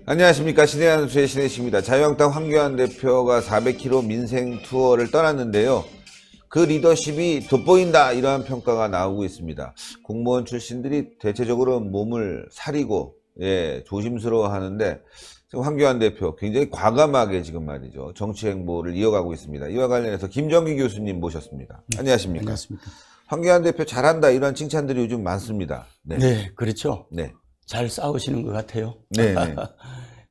안녕하십니까. 신의 한수의 신혜식입니다. 자유한국당 황교안 대표가 400km 민생 투어를 떠났는데요. 그 리더십이 돋보인다, 이러한 평가가 나오고 있습니다. 공무원 출신들이 대체적으로 몸을 사리고 조심스러워 하는데, 지금 황교안 대표 굉장히 과감하게 지금 말이죠, 정치 행보를 이어가고 있습니다. 이와 관련해서 김정기 교수님 모셨습니다. 안녕하십니까. 안녕하십니까. 황교안 대표 잘한다, 이런 칭찬들이 요즘 많습니다. 네, 그렇죠. 네. 잘 싸우시는 것 같아요. 네.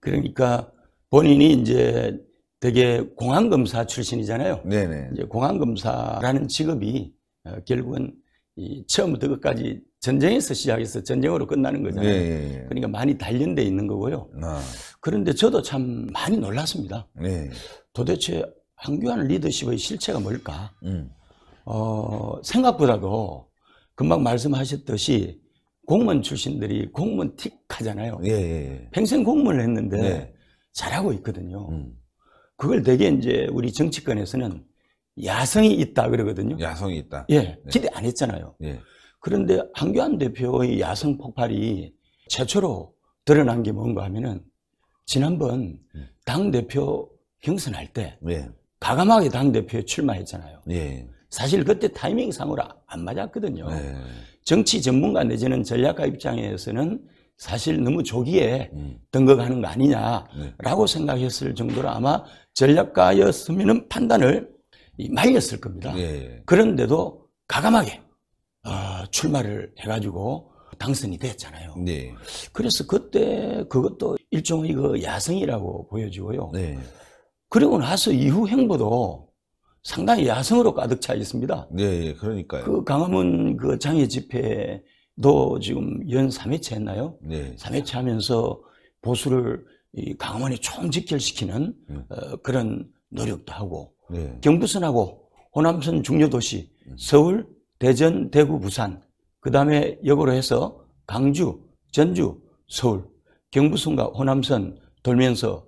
그러니까 본인이 이제 되게 공안검사 출신이잖아요. 네네. 이제 공안검사라는 직업이 결국은 처음부터 끝까지 전쟁에서 시작해서 전쟁으로 끝나는 거잖아요. 네. 그러니까 많이 단련돼 있는 거고요. 그런데 저도 참 많이 놀랐습니다. 네. 도대체 황교안 리더십의 실체가 뭘까? 생각보다도 금방 말씀하셨듯이 공무원 출신들이 공무원 틱 하잖아요. 예. 평생 공무원을 했는데 네. 잘하고 있거든요. 그걸 되게 이제 우리 정치권에서는 야성이 있다 그러거든요. 야성이 있다. 예, 네. 기대 안 했잖아요. 예. 그런데 황교안 대표의 야성 폭발이 최초로 드러난 게 뭔가 하면은 지난번 당대표 경선할 때 예. 과감하게 당대표에 출마했잖아요. 예. 사실 그때 타이밍상으로 안 맞았거든요. 예. 정치 전문가 내지는 전략가 입장에서는 사실 너무 조기에 등극하는 거 아니냐라고 생각했을 정도로 아마 전략가였으면 판단을 말렸을 겁니다. 예. 그런데도 과감하게 출마를 해가지고 당선이 됐잖아요. 네. 그래서 그때 그것도 일종의 그 야성이라고 보여지고요. 네. 그리고 나서 이후 행보도 상당히 야성으로 가득 차 있습니다. 네, 그러니까요. 그 강화문 그 장애 집회도 지금 연 3회째 했나요? 네. 3회째 하면서 보수를 이 강화문에 총직결시키는 그런 노력도 하고, 네. 경부선하고 호남선 중요도시, 서울, 대전, 대구, 부산, 그 다음에 역으로 해서 강주, 전주, 서울, 경부선과 호남선 돌면서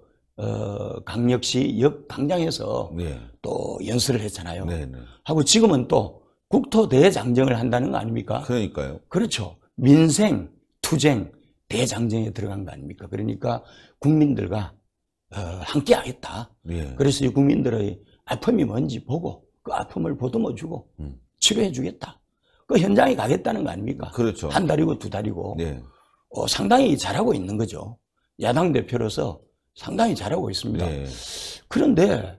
강력시 역 광장에서 네. 또 연설을 했잖아요. 네. 하고 지금은 또 국토 대장정을 한다는 거 아닙니까? 그러니까요. 그렇죠. 민생, 투쟁, 대장정에 들어간 거 아닙니까? 그러니까 국민들과 함께 하겠다. 네. 그래서 이 국민들의 아픔이 뭔지 보고 그 아픔을 보듬어주고 치료해주겠다. 그 현장에 가겠다는 거 아닙니까? 그렇죠. 한 달이고 두 달이고. 네. 상당히 잘하고 있는 거죠. 야당 대표로서 상당히 잘하고 있습니다. 네. 그런데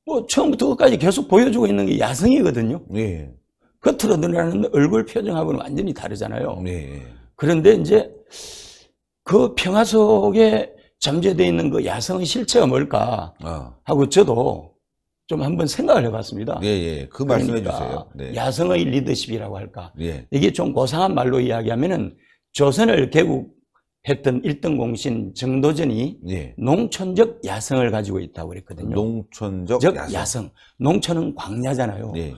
뭐 처음부터 끝까지 계속 보여주고 있는 게 야성이거든요. 네. 겉으로 드러나는 얼굴 표정하고는 완전히 다르잖아요. 네. 그런데 이제 그 평화 속에 잠재되어 있는 그 야성의 실체가 뭘까 하고 저도 좀 한번 생각을 해봤습니다. 예. 그 말씀해 그러니까 주세요. 네. 야성의 리더십이라고 할까. 예. 이게 좀 고상한 말로 이야기하면은 조선을 개국했던 1등 공신 정도전이 예. 농촌적 야성을 가지고 있다고 그랬거든요. 농촌적 야성. 농촌은 광야잖아요. 예.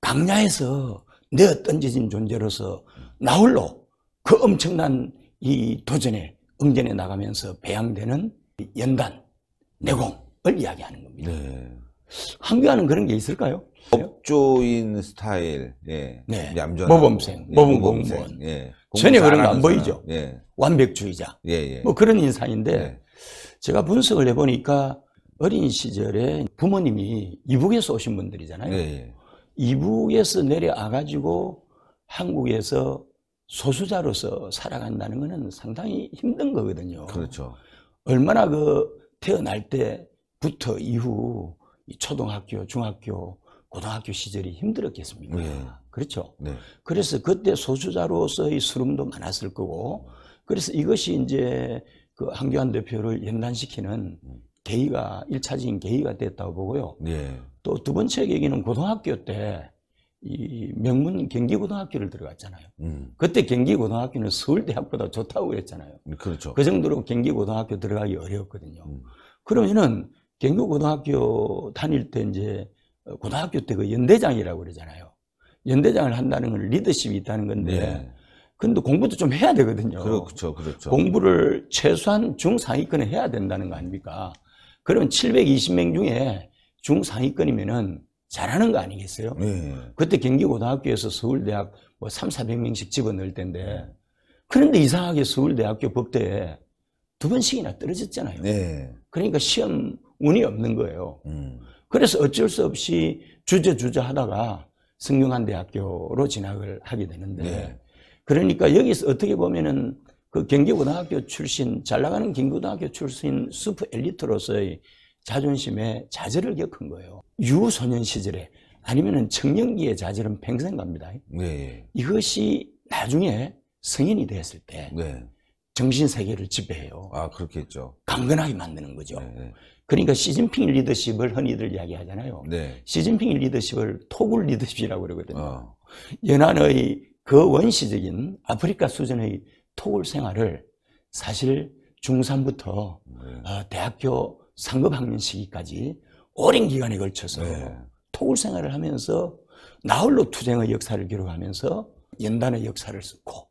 광야에서 내어 던져진 존재로서 나홀로 그 엄청난 이 도전에 응전해 나가면서 배양되는 연단, 내공을 이야기하는 겁니다. 네. 황교안은 그런 게 있을까요? 법조인 스타일, 예. 네. 얌전하고. 모범생, 예. 모범공무원. 예. 전혀 그런 거 안 잘하는 보이죠. 사람. 예. 완벽주의자. 예. 뭐 그런 인상인데 네. 제가 분석을 해보니까 어린 시절에 부모님이 이북에서 오신 분들이잖아요. 예. 이북에서 내려와가지고 한국에서 소수자로서 살아간다는 것은 상당히 힘든 거거든요. 그렇죠. 얼마나 그 태어날 때부터 이후 초등학교, 중학교, 고등학교 시절이 힘들었겠습니까? 예. 그렇죠. 네. 그래서 그때 소수자로서의 수름도 많았을 거고, 그래서 이것이 이제 그 황교안 대표를 연단시키는 계기가, 1차적인 계기가 됐다고 보고요. 예. 또 두 번째 계기는 고등학교 때 이 명문 경기고등학교를 들어갔잖아요. 그때 경기고등학교는 서울대학보다 좋다고 그랬잖아요. 그렇죠. 그 정도로 경기고등학교 들어가기 어려웠거든요. 그러면은 경기고등학교 다닐 때 이제 고등학교 때 그 연대장이라고 그러잖아요. 연대장을 한다는 건 리더십이 있다는 건데 네. 근데 공부도 좀 해야 되거든요. 그렇죠, 그렇죠. 공부를 최소한 중상위권에 해야 된다는 거 아닙니까? 그러면 720명 중에 중상위권이면은 잘하는 거 아니겠어요? 네. 그때 경기고등학교에서 서울대학 뭐 300~400명씩 집어넣을 텐데, 그런데 이상하게 서울대학교 법대에 2번씩이나 떨어졌잖아요. 네. 그러니까 시험 운이 없는 거예요. 그래서 어쩔 수 없이 주저 하다가 성균관대학교로 진학을 하게 되는데, 네. 그러니까 여기서 어떻게 보면은 그 경기고등학교 출신, 잘 나가는 경기고등학교 출신 슈퍼 엘리트로서의 자존심에 좌절을 겪은 거예요. 유소년 시절에 아니면은 청년기의 좌절은 평생 갑니다. 네. 이것이 나중에 성인이 됐을 때 네. 정신세계를 지배해요. 아, 그렇겠죠. 강건하게 만드는 거죠. 네. 그러니까 시진핑 리더십을 흔히들 이야기하잖아요. 네. 시진핑 리더십을 토굴 리더십이라고 그러거든요. 어. 연안의 그 원시적인 아프리카 수준의 토굴 생활을 사실 중3부터 대학교 상급학년 시기까지 오랜 기간에 걸쳐서 네. 토굴 생활을 하면서 나홀로 투쟁의 역사를 기록하면서 연단의 역사를 썼고,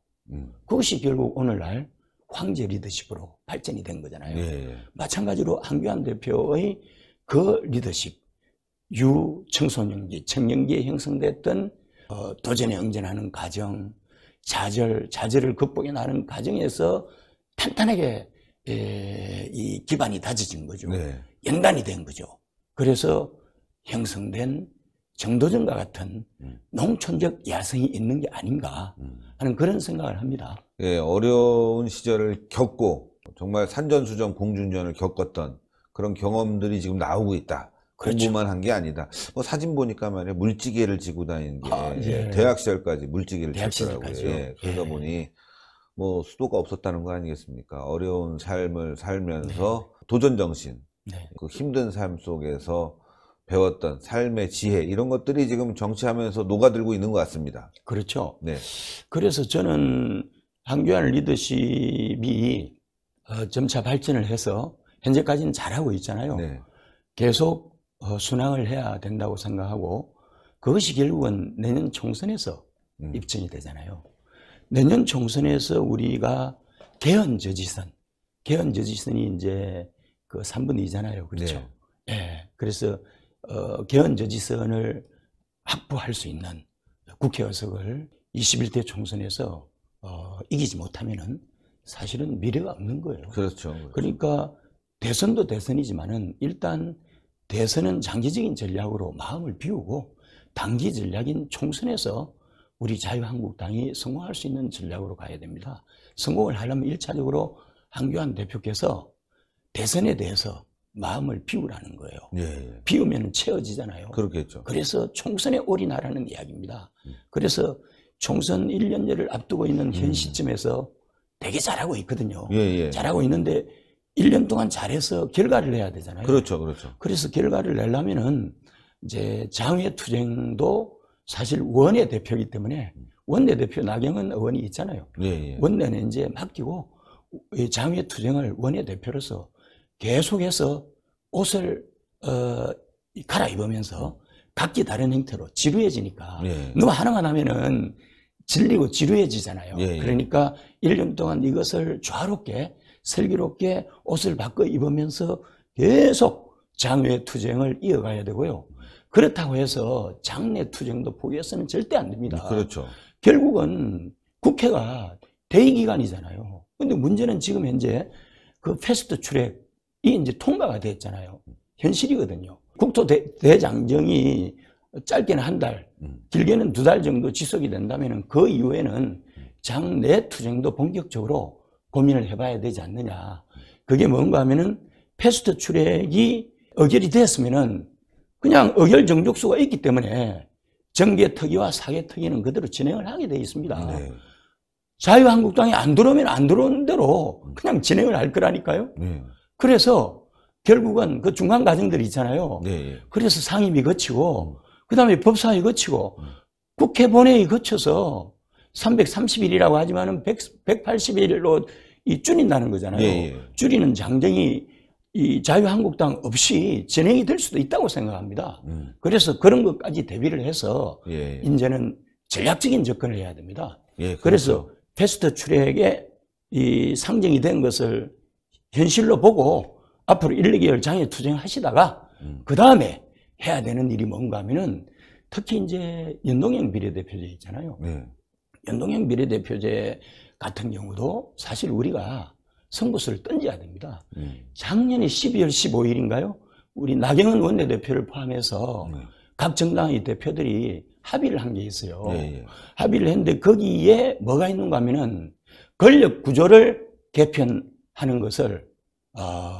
그것이 결국 오늘날 황제 리더십으로 발전이 된 거잖아요. 네. 마찬가지로 한교안 대표의 그 리더십, 유청소년기, 청년기에 형성됐던 도전에 응전하는 과정, 좌절을 극복해 나가는 과정에서 탄탄하게 이 기반이 다져진 거죠. 네. 연단이 된 거죠. 그래서 형성된 정도전과 같은 농촌적 야성이 있는 게 아닌가 하는 그런 생각을 합니다. 예, 어려운 시절을 겪고 정말 산전수전 공중전을 겪었던 그런 경험들이 지금 나오고 있다. 그렇죠. 공부만 한 게 아니다. 뭐 사진 보니까 말이야 물지개를 지고 다니는 게 예. 대학 시절까지 물지개를 대학 쳤더라고요. 시절까지요. 예, 그러다 예. 보니 뭐 수도가 없었다는 거 아니겠습니까? 어려운 삶을 살면서 도전 정신, 네. 그 힘든 삶 속에서 배웠던 삶의 지혜 이런 것들이 지금 정치하면서 녹아들고 있는 것 같습니다. 그렇죠. 네. 그래서 저는 한교안 리더십이 점차 발전을 해서 현재까지는 잘하고 있잖아요. 네. 계속 순항을 해야 된다고 생각하고, 그것이 결국은 내년 총선에서 입증이 되잖아요. 내년 총선에서 우리가 개헌저지선이 이제 그 3분의 2잖아요. 그렇죠? 네. 예. 그래서 개헌저지선을 확보할 수 있는 국회의석을 21대 총선에서 이기지 못하면은 사실은 미래가 없는 거예요. 그렇죠. 그러니까 대선도 대선이지만은 일단 대선은 장기적인 전략으로 마음을 비우고 단기 전략인 총선에서 우리 자유한국당이 성공할 수 있는 전략으로 가야 됩니다. 성공을 하려면 1차적으로 한교안 대표께서 대선에 대해서 마음을 비우라는 거예요. 예. 비우면 채워지잖아요. 그렇겠죠. 그래서 총선에 올인하라는 이야기입니다. 그래서 총선 1년여를 앞두고 있는 현 시점에서 되게 잘하고 있거든요. 예. 잘하고 있는데 1년 동안 잘해서 결과를 내야 되잖아요. 그렇죠. 그렇죠. 그래서 결과를 내려면은 이제 장외 투쟁도 사실 원내 대표이기 때문에 원내 대표 나경원 의원이 있잖아요. 예. 원내는 이제 맡기고 장외 투쟁을 원내 대표로서 계속해서 옷을 갈아입으면서 각기 다른 형태로 지루해지니까 예. 너무 하나만 하면은 질리고 지루해지잖아요. 예. 그러니까 1년 동안 이것을 조화롭게 슬기롭게 옷을 바꿔 입으면서 계속 장외 투쟁을 이어가야 되고요. 그렇다고 해서 장내 투쟁도 포기해서는 절대 안 됩니다. 그렇죠. 결국은 국회가 대의기관이잖아요. 근데 문제는 지금 현재 그 패스트 트랙이 이제 통과가 됐잖아요. 현실이거든요. 국토대장정이 짧게는 한 달, 길게는 2달 정도 지속이 된다면 그 이후에는 장내 투쟁도 본격적으로 고민을 해봐야 되지 않느냐. 그게 뭔가 하면은 패스트 트랙이 의결이 됐으면은 그냥 의결 정족수가 있기 때문에 정개특위와 사개특위는 그대로 진행을 하게 돼 있습니다. 네. 자유한국당이 안 들어오면 안 들어오는 대로 그냥 진행을 할 거라니까요. 네. 그래서 결국은 그 중간 과정들이 있잖아요. 네. 그래서 상임위 거치고 그 다음에 법사위 거치고 국회 본회의 거쳐서 330일이라고 하지만은 180일로 줄인다는 거잖아요. 예. 줄이는 장정이 이 자유한국당 없이 진행이 될 수도 있다고 생각합니다. 그래서 그런 것까지 대비를 해서 예. 이제는 전략적인 접근을 해야 됩니다. 예. 그렇죠. 그래서 패스트 트랙에 이 상정이 된 것을 현실로 보고 앞으로 1, 2개월 장애 투쟁하시다가 그 다음에 해야 되는 일이 뭔가 하면은 특히 이제 연동형 비례대표제 있잖아요. 네. 연동형 비례대표제 같은 경우도 사실 우리가 승부수를 던져야 됩니다. 작년에 12월 15일인가요? 우리 나경원 원내대표를 포함해서 각 정당의 대표들이 합의를 한 게 있어요. 합의를 했는데 거기에 뭐가 있는가 하면은 권력 구조를 개편하는 것을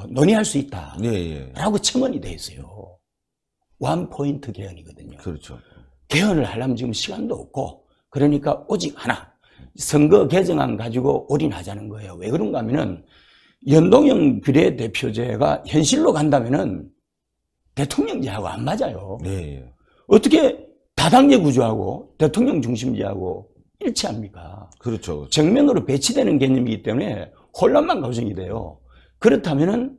논의할 수 있다라고 첨언이 돼 있어요. 원포인트 개헌이거든요. 그렇죠. 개헌을 하려면 지금 시간도 없고 그러니까 오직 하나 선거 개정안 가지고 올인하자는 거예요. 왜 그런가 하면은 연동형 비례대표제가 현실로 간다면은 대통령제하고 안 맞아요. 어떻게 다당제 구조하고 대통령 중심제하고 일치합니까? 그렇죠. 정면으로 배치되는 개념이기 때문에 혼란만 가정이 돼요. 그렇다면은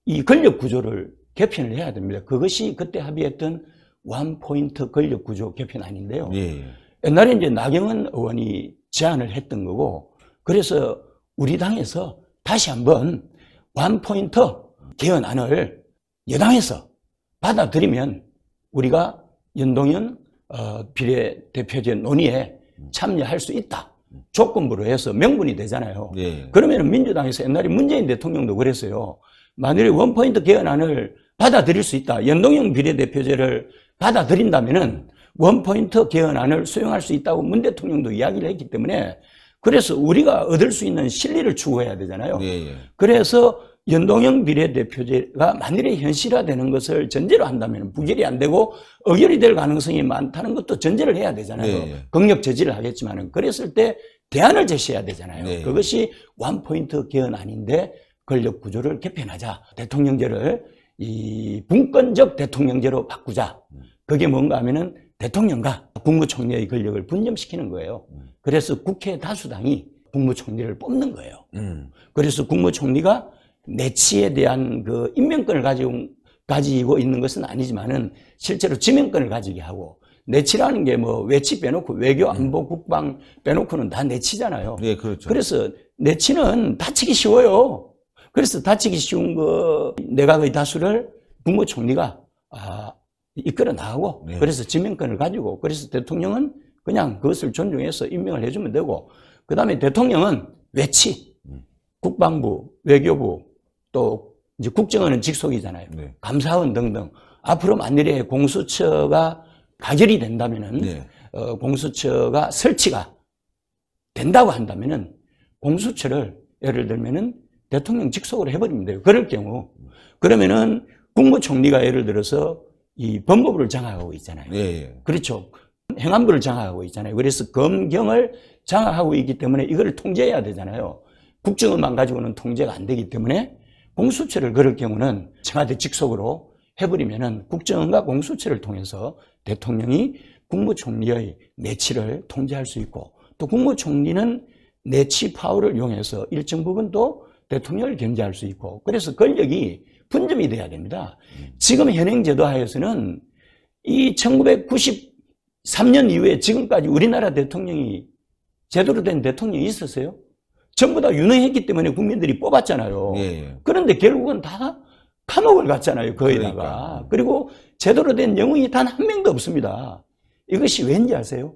이 권력 구조를 개편을 해야 됩니다. 그것이 그때 합의했던 원포인트 권력 구조 개편안인데요. 옛날에 이제 나경원 의원이 제안을 했던 거고, 그래서 우리 당에서 다시 한번 원포인트 개헌안을 여당에서 받아들이면 우리가 연동형 비례대표제 논의에 참여할 수 있다. 조건부로 해서 명분이 되잖아요. 그러면 민주당에서 옛날에 문재인 대통령도 그랬어요. 만일에 원포인트 개헌안을 받아들일 수 있다. 연동형 비례대표제를 받아들인다면은 원포인트 개헌안을 수용할 수 있다고 문 대통령도 이야기를 했기 때문에 그래서 우리가 얻을 수 있는 실리를 추구해야 되잖아요. 그래서 연동형 비례대표제가 만일에 현실화되는 것을 전제로 한다면 부결이 안 되고 의결이 될 가능성이 많다는 것도 전제를 해야 되잖아요. 긍력 제지를 하겠지만은 그랬을 때 대안을 제시해야 되잖아요. 그것이 원포인트 개헌안인데 권력 구조를 개편하자. 대통령제를 이 분권적 대통령제로 바꾸자. 그게 뭔가 하면은 대통령과 국무총리의 권력을 분점시키는 거예요. 그래서 국회 다수당이 국무총리를 뽑는 거예요. 그래서 국무총리가 내치에 대한 그 임명권을 가지고 있는 것은 아니지만은 실제로 지명권을 가지게 하고 내치라는 게 뭐 외치 빼놓고 외교, 안보, 국방 빼놓고는 다 내치잖아요. 그렇죠. 그래서 내치는 다치기 쉬워요. 그래서 다치기 쉬운 거 내각의 다수를 국무총리가 이끌어 나가고 그래서 지명권을 가지고 그래서 대통령은 그냥 그것을 존중해서 임명을 해주면 되고 그 다음에 대통령은 외치, 국방부, 외교부 또 이제 국정원은 직속이잖아요. 감사원 등등 앞으로 만일에 공수처가 가결이 된다면은 공수처가 설치가 된다고 한다면은 공수처를 예를 들면은 대통령 직속으로 해버리면 돼요. 그럴 경우 그러면은 국무총리가 예를 들어서 이 법무부를 장악하고 있잖아요. 그렇죠. 행안부를 장악하고 있잖아요. 그래서 검경을 장악하고 있기 때문에 이거를 통제해야 되잖아요. 국정원만 가지고는 통제가 안 되기 때문에 공수처를 그럴 경우는 청와대 직속으로 해버리면은 국정원과 공수처를 통해서 대통령이 국무총리의 내치를 통제할 수 있고 또 국무총리는 내치 파워를 이용해서 일정 부분 또 대통령을 견제할 수 있고 그래서 권력이 분점이 돼야 됩니다. 지금 현행 제도 하에서는 이 1993년 이후에 지금까지 우리나라 대통령이 제대로 된 대통령이 있었어요? 전부 다 유능했기 때문에 국민들이 뽑았잖아요. 그런데 결국은 다 감옥을 갔잖아요. 거기다가. 그리고 제대로 된 영웅이 단 한 명도 없습니다. 이것이 왠지 아세요?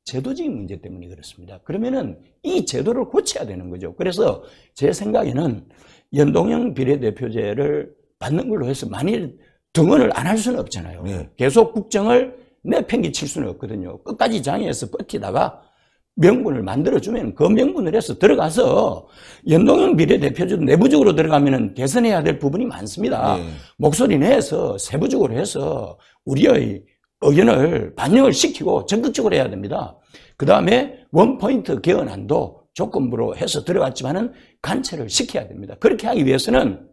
제도적인 문제 때문에 그렇습니다. 그러면은 이 제도를 고쳐야 되는 거죠. 그래서 제 생각에는 연동형 비례대표제를 받는 걸로 해서 만일 등원을 안 할 수는 없잖아요. 계속 국정을 내팽개칠 수는 없거든요. 끝까지 장애해서 버티다가 명분을 만들어주면 그 명분을 해서 들어가서 연동형 비례대표제도 내부적으로 들어가면은 개선해야 될 부분이 많습니다. 목소리 내서 세부적으로 해서 우리의 의견을 반영을 시키고 적극적으로 해야 됩니다. 그 다음에 원포인트 개헌안도 조건부로 해서 들어갔지만은 관철을 시켜야 됩니다. 그렇게 하기 위해서는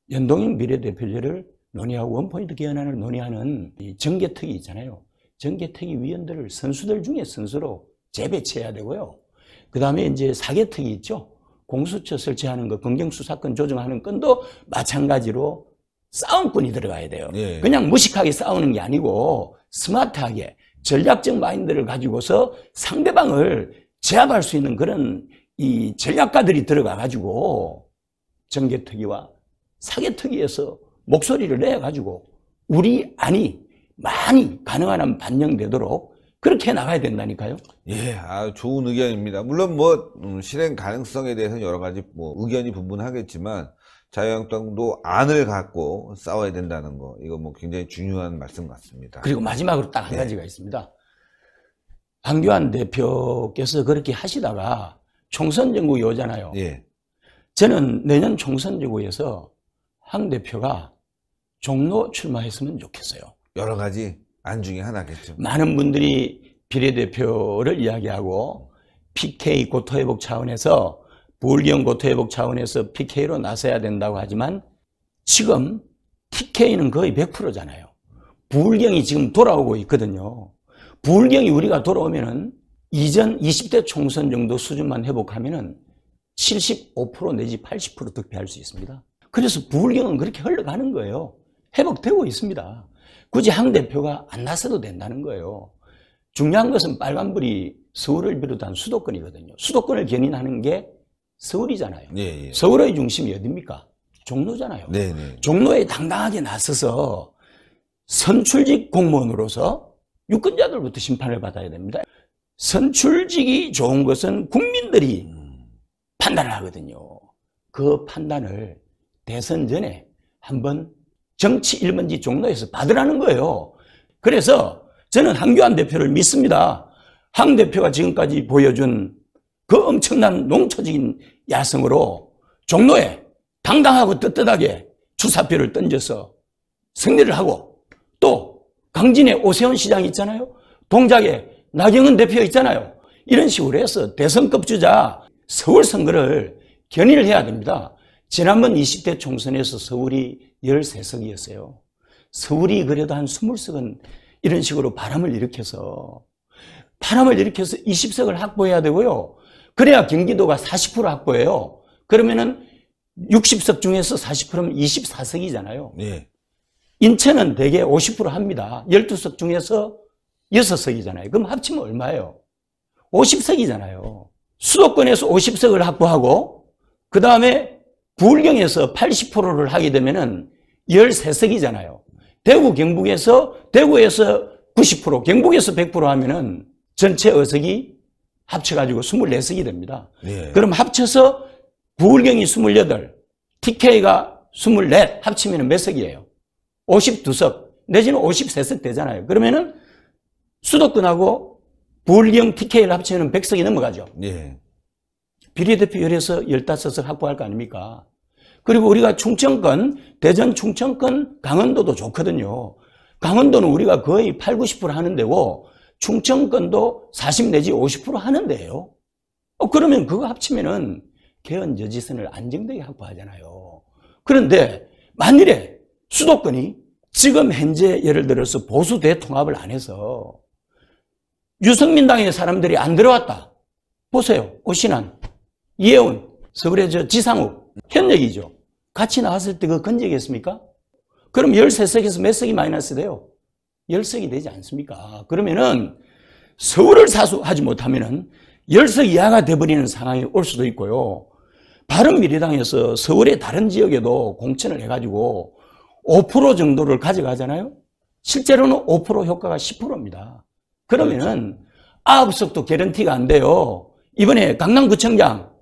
연동형 비례대표제를 논의하고 원포인트 개헌안을 논의하는 이 정개특위 있잖아요. 정개특위 위원들을 선수들 중에 선수로 재배치해야 되고요. 그 다음에 이제 사개특위 있죠. 공수처 설치하는 거, 검경수사권 조정하는 건도 마찬가지로 싸움꾼이 들어가야 돼요. 그냥 무식하게 싸우는 게 아니고 스마트하게 전략적 마인드를 가지고서 상대방을 제압할 수 있는 그런 이 전략가들이 들어가 가지고 정계특위와 사개특위에서 목소리를 내 가지고 우리 안이 많이 가능한 한 반영되도록 그렇게 나가야 된다니까요. 예, 좋은 의견입니다. 물론 뭐 실행 가능성에 대해서는 여러 가지 뭐 의견이 분분하겠지만 자유한국당도 안을 갖고 싸워야 된다는 거, 이거 뭐 굉장히 중요한 말씀 같습니다. 그리고 마지막으로 딱 한 가지가 있습니다. 황교안 대표께서 그렇게 하시다가 총선 정국이 오잖아요. 예. 저는 내년 총선 정국에서 황 대표가 종로 출마했으면 좋겠어요. 여러 가지 안 중에 하나겠죠. 많은 분들이 비례대표를 이야기하고 PK 고토회복 차원에서 부울경 고토회복 차원에서 PK로 나서야 된다고 하지만 지금 TK는 거의 100%잖아요. 부울경이 지금 돌아오고 있거든요. 부울경이 우리가 돌아오면은 이전 20대 총선 정도 수준만 회복하면은 75% 내지 80% 득표할 수 있습니다. 그래서 부울경은 그렇게 흘러가는 거예요. 회복되고 있습니다. 굳이 황 대표가 안 나서도 된다는 거예요. 중요한 것은 빨간불이 서울을 비롯한 수도권이거든요. 수도권을 견인하는 게 서울이잖아요. 예, 예. 서울의 중심이 어디입니까? 종로잖아요. 네, 네. 종로에 당당하게 나서서 선출직 공무원으로서 유권자들부터 심판을 받아야 됩니다. 선출직이 좋은 것은 국민들이 판단을 하거든요. 그 판단을 대선 전에 한번 정치 1번지 종로에서 받으라는 거예요. 그래서 저는 황교안 대표를 믿습니다. 황 대표가 지금까지 보여준 그 엄청난 농초적인 야성으로 종로에 당당하고 떳떳하게 주사표를 던져서 승리를 하고, 또 강진에 오세훈 시장이 있잖아요. 동작에 나경원 대표 있잖아요. 이런 식으로 해서 대선급 주자 서울 선거를 견인을 해야 됩니다. 지난번 20대 총선에서 서울이 13석이었어요. 서울이 그래도 한 20석은 이런 식으로 바람을 일으켜서 20석을 확보해야 되고요. 그래야 경기도가 40% 확보해요. 그러면은 60석 중에서 40%면 24석이잖아요. 예. 인천은 대개 50% 합니다. 12석 중에서 6석이잖아요. 그럼 합치면 얼마예요? 50석이잖아요. 수도권에서 50석을 확보하고 그 다음에 부울경에서 80%를 하게 되면은 13석이잖아요. 대구, 경북에서 대구에서 90%, 경북에서 100% 하면은 전체 의석이 합쳐가지고 24석이 됩니다. 예. 그럼 합쳐서 부울경이 28, TK가 24 합치면 몇 석이에요? 52석 내지는 53석 되잖아요. 그러면은 수도권하고 부울경 TK를 합치면 100석이 넘어가죠. 예. 비례대표 열에서 15석 확보할 거 아닙니까? 그리고 우리가 충청권, 대전 충청권, 강원도도 좋거든요. 강원도는 우리가 거의 8, 90% 하는 데고 충청권도 40 내지 50% 하는 데예요. 그러면 그거 합치면은 개헌저지선을 안정되게 확보하잖아요. 그런데 만일에 수도권이 지금 현재 예를 들어서 보수 대통합을 안 해서 유승민당의 사람들이 안 들어왔다. 보세요. 오신환, 이혜훈, 서울의 지상욱, 현역이죠. 같이 나왔을 때 그거 건지겠습니까? 그럼 13석에서 몇 석이 마이너스 돼요? 10석이 되지 않습니까? 그러면은 서울을 사수하지 못하면은 10석 이하가 돼버리는 상황이 올 수도 있고요. 바른미래당에서 서울의 다른 지역에도 공천을 해가지고 5% 정도를 가져가잖아요. 실제로는 5% 효과가 10%입니다. 그러면은 9석도 개런티가 안 돼요. 이번에 강남구청장,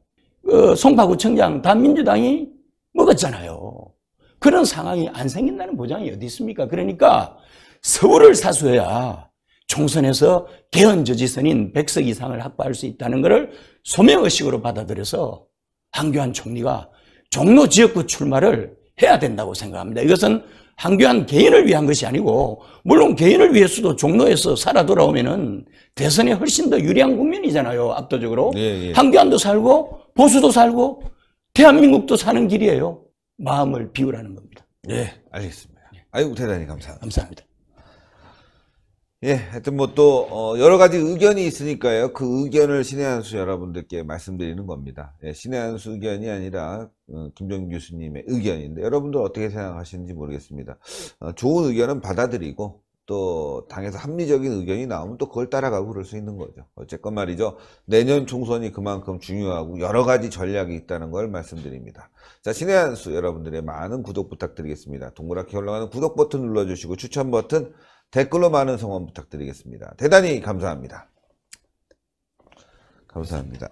송파구청장 다 민주당이 먹었잖아요. 그런 상황이 안 생긴다는 보장이 어디 있습니까? 그러니까 서울을 사수해야 총선에서 개헌저지선인 100석 이상을 확보할 수 있다는 것을 소명의식으로 받아들여서 황교안 총리가 종로 지역구 출마를 해야 된다고 생각합니다. 이것은 황교안 개인을 위한 것이 아니고, 물론 개인을 위해서도 종로에서 살아 돌아오면은 대선에 훨씬 더 유리한 국면이잖아요. 압도적으로. 예, 예. 황교안도 살고 보수도 살고 대한민국도 사는 길이에요. 마음을 비우라는 겁니다. 예, 알겠습니다. 아이고, 대단히 감사합니다. 감사합니다. 예, 하여튼 뭐 또 여러 가지 의견이 있으니까요. 그 의견을 신의 한수 여러분들께 말씀드리는 겁니다. 예, 신의 한수 의견이 아니라 김종인 교수님의 의견인데 여러분들 어떻게 생각하시는지 모르겠습니다. 좋은 의견은 받아들이고 또 당에서 합리적인 의견이 나오면 또 그걸 따라가고 그럴 수 있는 거죠. 어쨌건 말이죠. 내년 총선이 그만큼 중요하고 여러 가지 전략이 있다는 걸 말씀드립니다. 자, 신의 한수 여러분들의 많은 구독 부탁드리겠습니다. 동그랗게 올라가는 구독 버튼 눌러주시고 추천 버튼, 댓글로 많은 성원 부탁드리겠습니다. 대단히 감사합니다. 감사합니다.